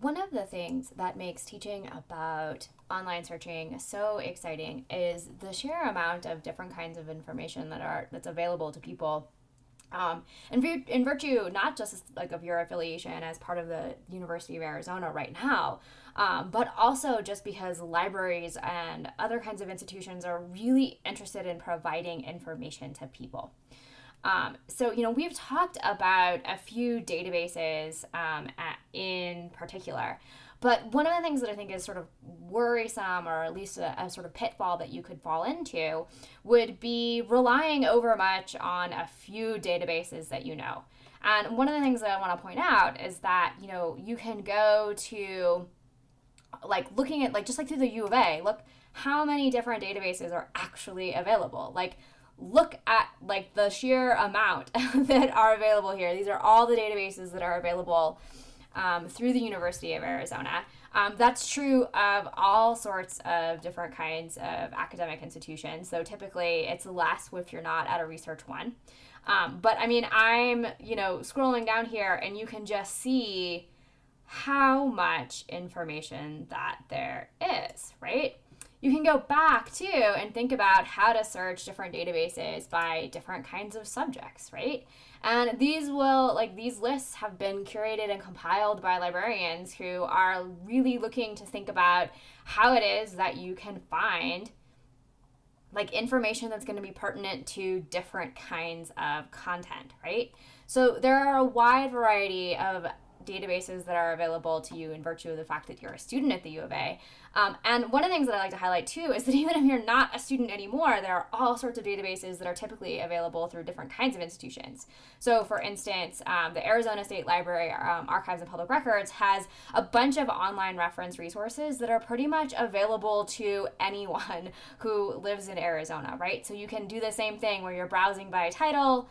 One of the things that makes teaching about online searching so exciting is the sheer amount of different kinds of information that's available to people. In virtue not just like of your affiliation as part of the University of Arizona right now, but also just because libraries and other kinds of institutions are really interested in providing information to people. We've talked about a few databases in particular, but one of the things that I think is sort of worrisome, or at least a sort of pitfall that you could fall into, would be relying over much on a few databases that you know. And one of the things that I want to point out is that, you can go to like looking at like just like through the U of A, look how many different databases are actually available. Like look at like the sheer amount that are available here. These are all the databases that are available through the University of Arizona. That's true of all sorts of different kinds of academic institutions. So typically it's less if you're not at a research one. But I mean, I'm, scrolling down here and you can just see how much information that there is, right? You can go back too and think about how to search different databases by different kinds of subjects, right? And these lists have been curated and compiled by librarians who are really looking to think about how it is that you can find like information that's going to be pertinent to different kinds of content, right? So there are a wide variety of databases that are available to you in virtue of the fact that you're a student at the U of A. And one of the things that I like to highlight too is that even if you're not a student anymore, there are all sorts of databases that are typically available through different kinds of institutions. So for instance, the Arizona State Library Archives and Public Records has a bunch of online reference resources that are pretty much available to anyone who lives in Arizona, right? So you can do the same thing where you're browsing by title.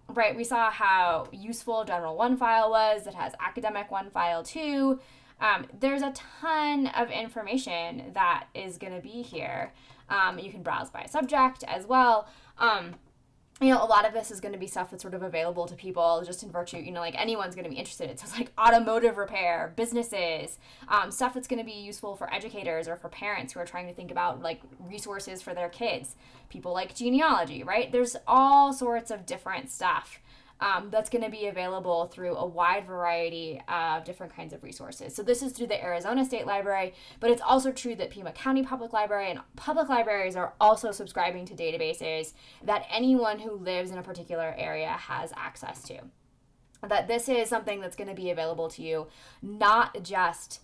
Right, we saw how useful General One file was. It has Academic One file too. There's a ton of information that is going to be here. You can browse by subject as well. A lot of this is going to be stuff that's sort of available to people just in virtue, like anyone's going to be interested in. So it's like automotive repair, businesses, stuff that's going to be useful for educators or for parents who are trying to think about like resources for their kids. People like genealogy, right? There's all sorts of different stuff that's going to be available through a wide variety of different kinds of resources. So this is through the Arizona State Library, but it's also true that Pima County Public Library and public libraries are also subscribing to databases that anyone who lives in a particular area has access to. That this is something that's going to be available to you, not just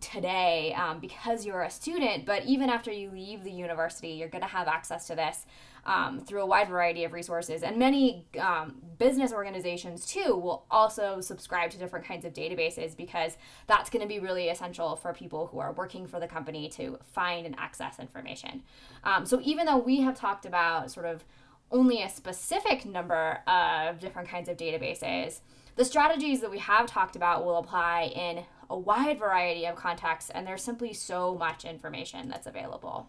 today because you're a student, but even after you leave the university, you're going to have access to this through a wide variety of resources. And many business organizations too will also subscribe to different kinds of databases because that's going to be really essential for people who are working for the company to find and access information. So even though we have talked about sort of only a specific number of different kinds of databases, the strategies that we have talked about will apply in a wide variety of contexts, and there's simply so much information that's available.